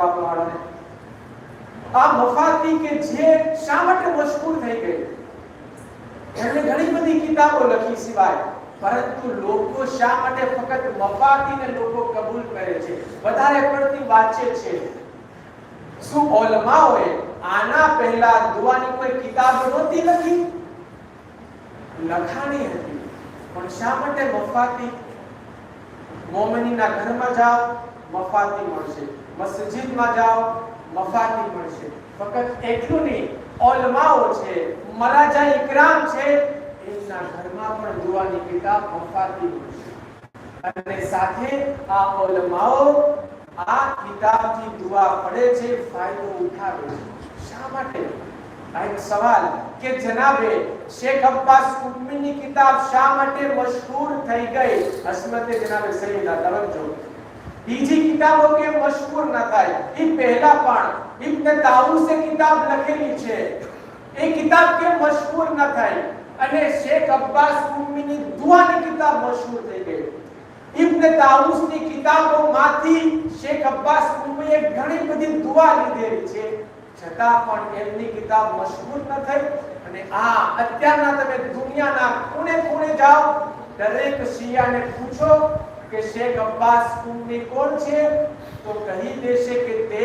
આ મફાતી કે જે શા માટે મશહૂર થઈ ગઈ, એમણે ઘણી બધી કિતાબો લખી સિવાય, પરંતુ લોકો શા માટે ફક્ત મફાતીને લોકો કબૂલ કરે છે, વધારે પડતી વાંચે છે? શું ઉલમાઓએ આના પહેલા દુઆની કોઈ કિતાબ નહોતી લખી? લખાણી હતી, પણ શા માટે મફાતી? મોમિનીના ઘરમાં જાઓ મફાતી મળશે, મસ્જિદમાં જાઓ મફાતી મળશે. ફક્ત એટલું નહીં, ઉલમાઓ છે, મરાજા ઇકરામ છે, એમના ઘરમાં પણ દુઆની કિતાબ મફાતી મળશે. અને સાથે આ ઉલમાઓ આ કિતાબથી દુઆ પડે છે, ફાયદો ઉઠાવે છે. શા માટે? આ એક સવાલ કે જનાબે શેખ અબ્બાસ ઉમ્મીની કિતાબ શા માટે મશહૂર થઈ ગઈ? અસ્મતે જનાબે સૈયદા તવજ્જો. બીજી કિતાબો કે મશહૂર ન થાય એ પહેલા પણ ઇબ્ન તાઉસે કિતાબ લખેલી છે, એ કિતાબ કે મશહૂર ન થાય અને શેખ અબ્બાસ ઉમ્મીની દુઆની કિતાબ મશહૂર થઈ ગઈ. ઇબ્ન તાઉસની કિતાબોમાંથી શેખ અબ્બાસ ઉમ્મીએ ઘણી બધી દુઆ લીધેલી છે, છતાં પણ એમની કિતાબ મશહૂર ન થઈ. અને આ અત્યારના તમે દુનિયાના ખૂણે ખૂણે જાઓ, દરેક શિયાને પૂછો કે શેખ અબ્બાસ ઉમ્મી કોણ છે, તો કહી દેશે કે તે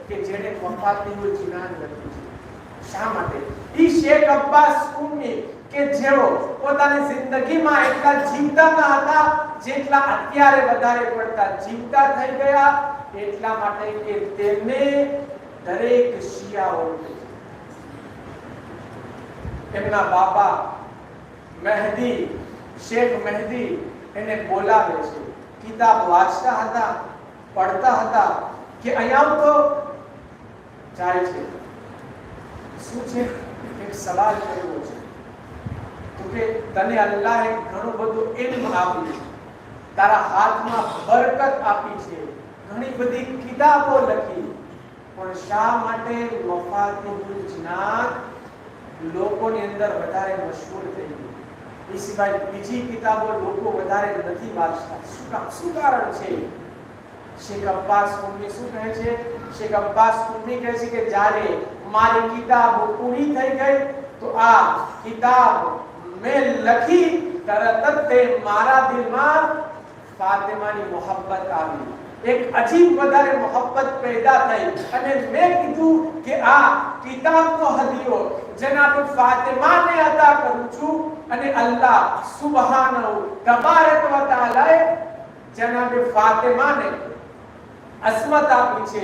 કે જેણે વફાતીઓ જીનાન લખી છે. શા માટે? ઈ શેખ અબ્બાસ ઉમ્મી કે જેઓ પોતાની જિંદગીમાં એટલા જીવતા ન હતા જેટલા અત્યારે વધારે પડતા જીવતા થઈ ગયા, એટલા માટે કે તેમને દરેક શિયા ઓળખે છે. એમના બાપા મહેદી, શેખ મહેદી એને બોલાવે છે, કિતાબ વાંચતા હતા, પડતા હતા કે અહીંયા તો જાય છે. શું છે? એક સવાલ કર્યો છે તો કે તને અલ્લાહે ઘણું બધું ઇલ્મ આપ્યું, તારા હાથમાં બરકત આપી છે, ઘણી બધી કિતાબો લખી, પણ શા માટે મફાતિહુલ જિનાન લોકોની અંદર વધારે મશહૂર થઈ ગઈ? એ સિવાય બીજી કિતાબો લોકો વધારે નથી વાંચતા. શું કારણ છે? શેખ અબ્બાસ ઉમ્મી શું કહે છે? શેખ અબ્બાસ ઉમ્મી કહે છે કે જ્યારે મારી કિતાબ પૂરી થઈ ગઈ તો આ કિતાબ મેં લખી, તરત જ તે મારા દિલમાં ફાતિમાની મોહબ્બત આવી, એક અજીબ વધારે મોહબ્બત પેદા થઈ અને મેં કીધું કે આ કિતાબનો હદિયો જનાબ ફાતિમાને અદા કરું છું. અને અલ્લાહ સુબહાનહુ તબારક વ તઆલાએ જનાબ ફાતિમાને અસ્મત આપી છે,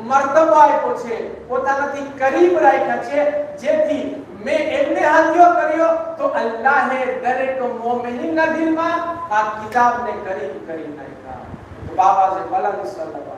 મર્તબા આપ્યો છે, પોતાનાથી કરીબ રાખ્યા છે, જેથી મેં એમને હદિયો કર્યો તો અલ્લાહે દરેક મોમિનના દિલમાં આ કિતાબને કરીબ કરી નાખ્યા. તો બાબા જે બલંદ સલ્લલ્લાહુ